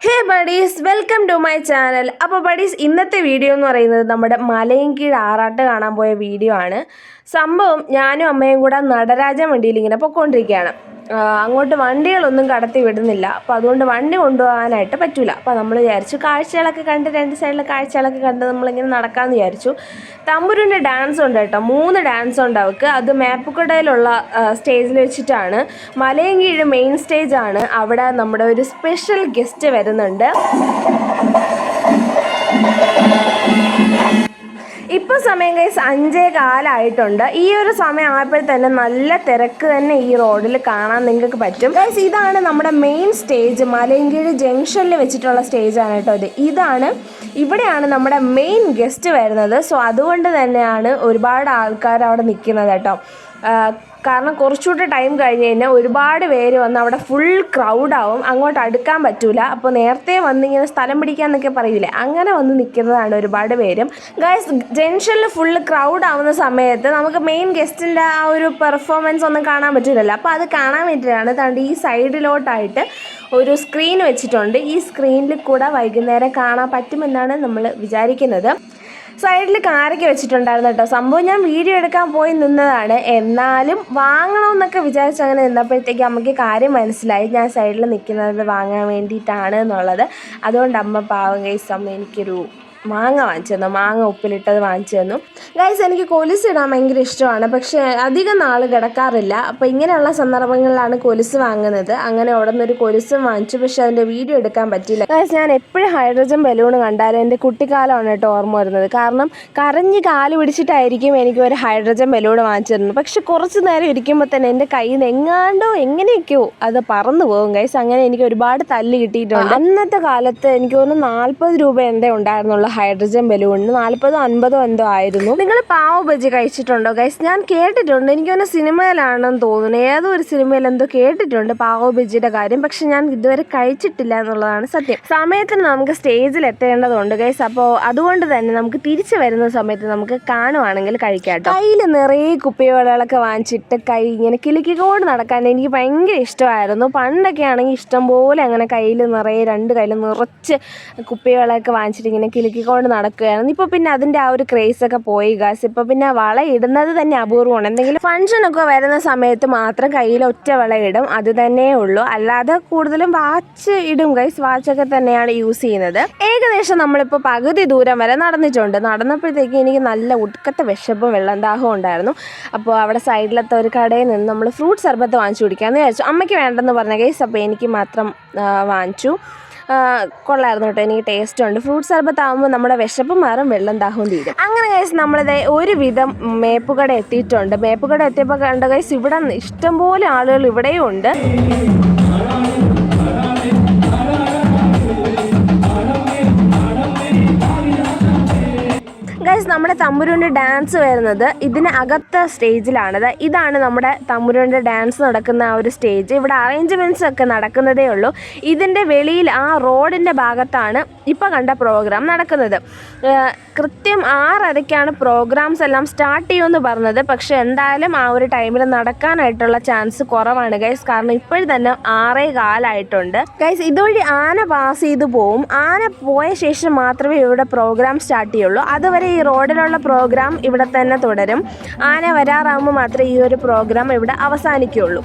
Hey buddies, welcome to my channel. അപ്പോൾ buddies, ഇന്നത്തെ video എന്ന് പറയുന്നത് നമ്മുടെ മലയൻകീഴ് ആറാട്ട് കാണാൻ പോയ വീഡിയോ ആണ്. സംഭവം ഞാനും അമ്മയും കൂടെ നടരാജൻ വണ്ടിയിൽ ഇങ്ങനെ പൊയ്ക്കൊണ്ടിരിക്കുകയാണ്. അങ്ങോട്ട് വണ്ടികളൊന്നും കടത്തി വിടുന്നില്ല. അപ്പോൾ അതുകൊണ്ട് വണ്ടി കൊണ്ടുപോകാനായിട്ട് പറ്റില്ല. അപ്പോൾ നമ്മൾ വിചാരിച്ചു കാഴ്ചകളൊക്കെ കണ്ട് രണ്ട് സൈഡിലെ കാഴ്ചകളൊക്കെ കണ്ട് നമ്മളിങ്ങനെ നടക്കാമെന്ന് വിചാരിച്ചു. തമ്പുരുവിൻ്റെ ഡാൻസ് ഉണ്ട് കേട്ടോ, 3 ഡാൻസ് ഉണ്ട് അവൾക്ക്. അത് മേപ്പുക്കടയിലുള്ള സ്റ്റേജിൽ വെച്ചിട്ടാണ്. മലയൻകീഴ് മെയിൻ സ്റ്റേജാണ്. അവിടെ നമ്മുടെ ഒരു സ്പെഷ്യൽ ഗസ്റ്റ് വരുന്നുണ്ട്. ഇപ്പോൾ സമയം ഗൈസ് 5:15 ഈ ഒരു സമയം ആയപ്പോൾ തന്നെ നല്ല തിരക്ക് തന്നെ ഈ റോഡിൽ കാണാൻ നിങ്ങൾക്ക് പറ്റും. ഗൈസ്, ഇതാണ് നമ്മുടെ മെയിൻ സ്റ്റേജ്. മലയൻകീഴ് ജംഗ്ഷനിൽ വെച്ചിട്ടുള്ള സ്റ്റേജാണ് കേട്ടോ ഇത്. ഇവിടെയാണ് നമ്മുടെ മെയിൻ ഗസ്റ്റ് വരുന്നത്. സോ അതുകൊണ്ട് തന്നെയാണ് ഒരുപാട് ആൾക്കാർ അവിടെ നിൽക്കുന്നത് കേട്ടോ. കാരണം കുറച്ചുകൂടെ ടൈം കഴിഞ്ഞ് കഴിഞ്ഞാൽ ഒരുപാട് പേര് വന്ന് അവിടെ ഫുൾ ക്രൗഡാവും, അങ്ങോട്ട് അടുക്കാൻ പറ്റൂല. അപ്പോൾ നേരത്തെ വന്നിങ്ങനെ സ്ഥലം പിടിക്കാന്നൊക്കെ പറയൂലേ, അങ്ങനെ വന്ന് നിൽക്കുന്നതാണ് ഒരുപാട് പേരും. ഗൈസ്, ജംഗ്ഷനിൽ ഫുൾ ക്രൗഡ് ആവുന്ന സമയത്ത് നമുക്ക് മെയിൻ ഗസ്റ്റിൻ്റെ ആ ഒരു പെർഫോമൻസ് ഒന്നും കാണാൻ പറ്റില്ലല്ലോ. അപ്പോൾ അത് കാണാൻ വേണ്ടിയിട്ടാണ് താണ്ട് ഈ സൈഡിലോട്ടായിട്ട് ഒരു സ്ക്രീൻ വെച്ചിട്ടുണ്ട്. ഈ സ്ക്രീനിൽ കൂടെ വൈകുന്നേരം കാണാൻ പറ്റുമെന്നാണ് നമ്മൾ വിചാരിക്കുന്നത്. സൈഡിൽ കാരൊക്കെ വെച്ചിട്ടുണ്ടായിരുന്നു കേട്ടോ. സംഭവം ഞാൻ വീഡിയോ എടുക്കാൻ പോയി നിന്നതാണ്, എന്നാലും വാങ്ങണമെന്നൊക്കെ വിചാരിച്ച് അങ്ങനെ നിന്നപ്പോഴത്തേക്ക് അമ്മയ്ക്ക് കാര്യം മനസ്സിലായി ഞാൻ സൈഡിൽ നിൽക്കുന്നത് വാങ്ങാൻ വേണ്ടിയിട്ടാണ് എന്നുള്ളത്. അതുകൊണ്ട് അമ്മ പാവം ഗൈസ്, അമ്മ എനിക്കൊരു മാങ്ങ വാങ്ങിച്ചു തന്നു, മാങ്ങ ഉപ്പിലിട്ടത് വാങ്ങിച്ചു തന്നു. ഗൈസ്, എനിക്ക് കൊലുസ് ഇടാൻ ഭയങ്കര ഇഷ്ടമാണ്, പക്ഷേ അധികം നാൾ കിടക്കാറില്ല. അപ്പോൾ ഇങ്ങനെയുള്ള സന്ദർഭങ്ങളിലാണ് കൊലുസ് വാങ്ങുന്നത്. അങ്ങനെ അവിടെ നിന്നൊരു കൊലുസും വാങ്ങിച്ചു, പക്ഷേ അതിൻ്റെ വീഡിയോ എടുക്കാൻ പറ്റിയില്ല. ഗൈസ്, ഞാൻ എപ്പോഴും ഹൈഡ്രജൻ ബലൂൺ കണ്ടാലും എൻ്റെ കുട്ടിക്കാലമാണ് കേട്ടോ ഓർമ്മ വരുന്നത്. കാരണം കരഞ്ഞ് കാല് പിടിച്ചിട്ടായിരിക്കും എനിക്ക് ഒരു ഹൈഡ്രജൻ ബലൂൺ വാങ്ങിച്ചു തരുന്നത്. പക്ഷെ കുറച്ച് നേരം ഇരിക്കുമ്പോൾ തന്നെ എൻ്റെ കയ്യിൽ നിന്ന് എങ്ങനെയൊക്കെയോ അത് പറന്നു പോകും ഗൈസ്. അങ്ങനെ എനിക്ക് ഒരുപാട് തല്ല് കിട്ടിയിട്ടുണ്ട്. അന്നത്തെ കാലത്ത് എനിക്ക് തോന്നുന്നു 40 രൂപ എന്തേ ഉണ്ടായിരുന്നുള്ളൂ ഹൈഡ്രജൻ ബലൂണിന്. 40-50 എന്തോ ആയിരുന്നു. നിങ്ങൾ പാവ് ബജി കഴിച്ചിട്ടുണ്ടോ ഗൈസ്? ഞാൻ കേട്ടിട്ടുണ്ട്, എനിക്കൊന്ന് സിനിമയിലാണെന്ന് തോന്നുന്നു, ഏതോ ഒരു സിനിമയിൽ എന്തോ കേട്ടിട്ടുണ്ട് പാവ് ബജിയുടെ കാര്യം. പക്ഷെ ഞാൻ ഇതുവരെ കഴിച്ചിട്ടില്ല എന്നുള്ളതാണ് സത്യം. സമയത്തിന് നമുക്ക് സ്റ്റേജിൽ എത്തേണ്ടതുണ്ട് ഗൈസ്. അപ്പോൾ അതുകൊണ്ട് തന്നെ നമുക്ക് തിരിച്ചു വരുന്ന സമയത്ത് നമുക്ക് കാണുവാണെങ്കിൽ കഴിക്കാം. കയ്യിൽ നിറയെ കുപ്പിവെള്ളങ്ങളൊക്കെ വാങ്ങിച്ചിട്ട് കൈ ഇങ്ങനെ കിലുക്കിക്കൊണ്ട് നടക്കാൻ എനിക്ക് ഭയങ്കര ഇഷ്ടമായിരുന്നു. പണ്ടൊക്കെ ആണെങ്കിൽ ഇഷ്ടംപോലെ അങ്ങനെ കയ്യിൽ നിറയെ 2 കയ്യിൽ നിറച്ച് കുപ്പിവെള്ളമൊക്കെ വാങ്ങിച്ചിട്ട് ഇങ്ങനെ കിലുക്കിക്കൊണ്ട് നടക്കുകയായിരുന്നു. ഇപ്പോൾ പിന്നെ അതിൻ്റെ ആ ഒരു ക്രേസൊക്കെ പോയി ഗാസ്. ഇപ്പോൾ പിന്നെ വള ഇടുന്നത് തന്നെ അപൂർവമാണ്. എന്തെങ്കിലും ഫംഗ്ഷനൊക്കെ വരുന്ന സമയത്ത് മാത്രം കയ്യിൽ ഒറ്റ വള ഇടും, അത് തന്നെ ഉള്ളൂ. അല്ലാതെ കൂടുതലും വാച്ച് ഇടും ഗൈസ്. വാച്ചൊക്കെ തന്നെയാണ് യൂസ് ചെയ്യുന്നത്. ഏകദേശം നമ്മളിപ്പോൾ പകുതി ദൂരം വരെ നടന്നിട്ടുണ്ട്. നടന്നപ്പോഴത്തേക്ക് എനിക്ക് നല്ല ഉടുക്കത്തെ വിശപ്പും വെള്ളം ദാഹവും ഉണ്ടായിരുന്നു. അപ്പോൾ അവിടെ സൈഡിലത്തെ ഒരു കടയിൽ നിന്ന് നമ്മൾ ഫ്രൂട്ട് സർബത്ത് വാങ്ങിച്ചു കുടിക്കാമെന്ന് വിചാരിച്ചു. അമ്മയ്ക്ക് വേണ്ടെന്ന് പറഞ്ഞ ഗൈസ്, അപ്പോൾ എനിക്ക് മാത്രം വാങ്ങിച്ചു. കൊള്ളായിരുന്നു കേട്ടോ, എനിക്ക് ടേസ്റ്റ് ഉണ്ട്. ഫ്രൂട്ട് സർബത്ത് ആകുമ്പോൾ നമ്മുടെ വിശപ്പ് മാറും, വെള്ളം ദാഹവും തീരും. അങ്ങനെ ഗൈസ്, നമ്മളിത് ഒരുവിധം മേപ്പുകട എത്തിയിട്ടുണ്ട്. മേപ്പുകട എത്തിയപ്പോൾ കണ്ട ഗൈസ്, ഇവിടെ ഇഷ്ടംപോലെ ആളുകൾ ഇവിടെയും ഉണ്ട്. ഗൈസ്, നമ്മുടെ തമ്പുരുവിൻ്റെ ഡാൻസ് വരുന്നത് ഇതിന് അകത്ത സ്റ്റേജിലാണത്. ഇതാണ് നമ്മുടെ തമ്പുരുവിൻ്റെ ഡാൻസ് നടക്കുന്ന ആ ഒരു സ്റ്റേജ്. ഇവിടെ അറേഞ്ച്മെൻറ്റ്സ് ഒക്കെ നടക്കുന്നതേ ഉള്ളൂ. ഇതിൻ്റെ വെളിയിൽ ആ റോഡിൻ്റെ ഭാഗത്താണ് ഇപ്പോൾ കണ്ട പ്രോഗ്രാം നടക്കുന്നത്. കൃത്യം 6:30 പ്രോഗ്രാംസ് എല്ലാം സ്റ്റാർട്ട് ചെയ്യുമെന്ന് പറഞ്ഞത്. പക്ഷേ എന്തായാലും ആ ഒരു ടൈമിൽ നടക്കാനായിട്ടുള്ള ചാൻസ് കുറവാണ് ഗൈസ്. കാരണം ഇപ്പോഴും തന്നെ 6:15 ഗൈസ്. ഇതുവഴി ആന പാസ് ചെയ്ത് പോവും. ആന പോയ ശേഷം മാത്രമേ ഇവിടെ പ്രോഗ്രാം സ്റ്റാർട്ട് ചെയ്യുള്ളൂ. അതുവരെ ഈ റോഡിലുള്ള പ്രോഗ്രാം ഇവിടെ തന്നെ തുടരും. ആന വരാറാകുമ്പോൾ മാത്രമേ ഈ ഒരു പ്രോഗ്രാം ഇവിടെ അവസാനിക്കുകയുള്ളൂ.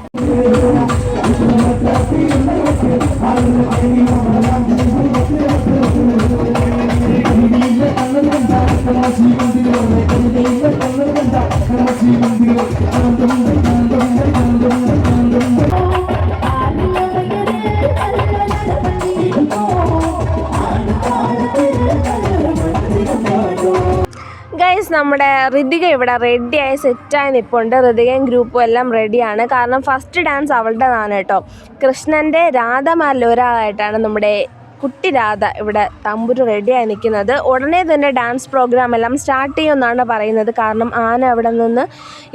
ഗൈസ്, നമ്മുടെ ഋതിക ഇവിടെ റെഡിയായി സെറ്റായി നിൽപ്പുണ്ട്. ഋതികയും ഗ്രൂപ്പും എല്ലാം റെഡിയാണ്. കാരണം ഫസ്റ്റ് ഡാൻസ് അവളുടേതാണ് കേട്ടോ. കൃഷ്ണൻ്റെ രാധമാരിൽ ഒരാളായിട്ടാണ് നമ്മുടെ കുട്ടി രാധ ഇവിടെ തമ്പുരു റെഡിയായി നിൽക്കുന്നത്. ഉടനെ തന്നെ ഡാൻസ് പ്രോഗ്രാം എല്ലാം സ്റ്റാർട്ട് ചെയ്യുമെന്നാണ് പറയുന്നത്. കാരണം ആന അവിടെ നിന്ന്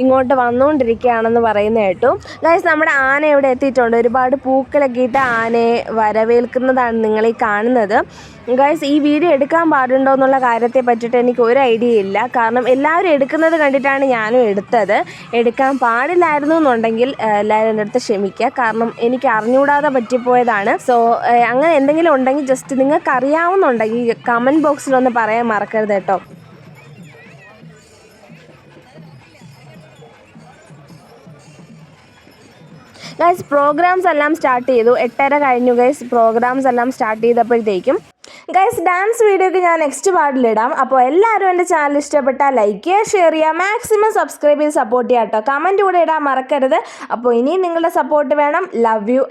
ഇങ്ങോട്ട് വന്നുകൊണ്ടിരിക്കുകയാണെന്ന് പറയുന്ന കേട്ടു. ഗൈസ്, നമ്മുടെ ആന ഇവിടെ എത്തിയിട്ടുണ്ട്. ഒരുപാട് പൂക്കളൊക്കെ ഇട്ട് ആനയെ വരവേൽക്കുന്നതാണ് നിങ്ങളീ കാണുന്നത്. ഗൈസ്, ഈ വീഡിയോ എടുക്കാൻ പാടുണ്ടോ എന്നുള്ള കാര്യത്തെ പറ്റിയിട്ട് എനിക്ക് ഒരു ഐഡിയ ഇല്ല. കാരണം എല്ലാവരും എടുക്കുന്നത് കണ്ടിട്ടാണ് ഞാനും എടുത്തത്. എടുക്കാൻ പാടില്ലായിരുന്നു എന്നുണ്ടെങ്കിൽ എല്ലാവരും എൻ്റെ അടുത്ത് ക്ഷമിക്കുക. കാരണം എനിക്ക് അറിഞ്ഞുകൂടാതെ പറ്റിപ്പോയതാണ്. സോ അങ്ങനെ എന്തെങ്കിലും ഉണ്ടെങ്കിൽ ഉണ്ടെങ്കിൽ ജസ്റ്റ് നിങ്ങൾക്ക് അറിയാവുന്നുണ്ടെങ്കിൽ കമൻറ്റ് ബോക്സിലൊന്ന് പറയാൻ മറക്കരുത് കേട്ടോ. ഗൈസ് പ്രോഗ്രാംസ് എല്ലാം സ്റ്റാർട്ട് ചെയ്തു. 8:30 കഴിഞ്ഞു ഗൈസ്. പ്രോഗ്രാംസ് എല്ലാം സ്റ്റാർട്ട് ചെയ്തപ്പോഴത്തേക്കും ഗൈസ് ഡാൻസ് വീഡിയോക്ക് ഞാൻ നെക്സ്റ്റ് പാർട്ടിലിടാം. അപ്പോൾ എല്ലാവരും എൻ്റെ ചാനൽ ഇഷ്ടപ്പെട്ടാൽ ലൈക്ക് ചെയ്യുക, ഷെയർ ചെയ്യുക, മാക്സിമം സബ്സ്ക്രൈബ് ചെയ്ത് സപ്പോർട്ട് ചെയ്യാം കേട്ടോ. കമൻറ്റ് കൂടെ ഇടാൻ മറക്കരുത്. അപ്പോൾ ഇനിയും നിങ്ങളുടെ സപ്പോർട്ട് വേണം. Love you.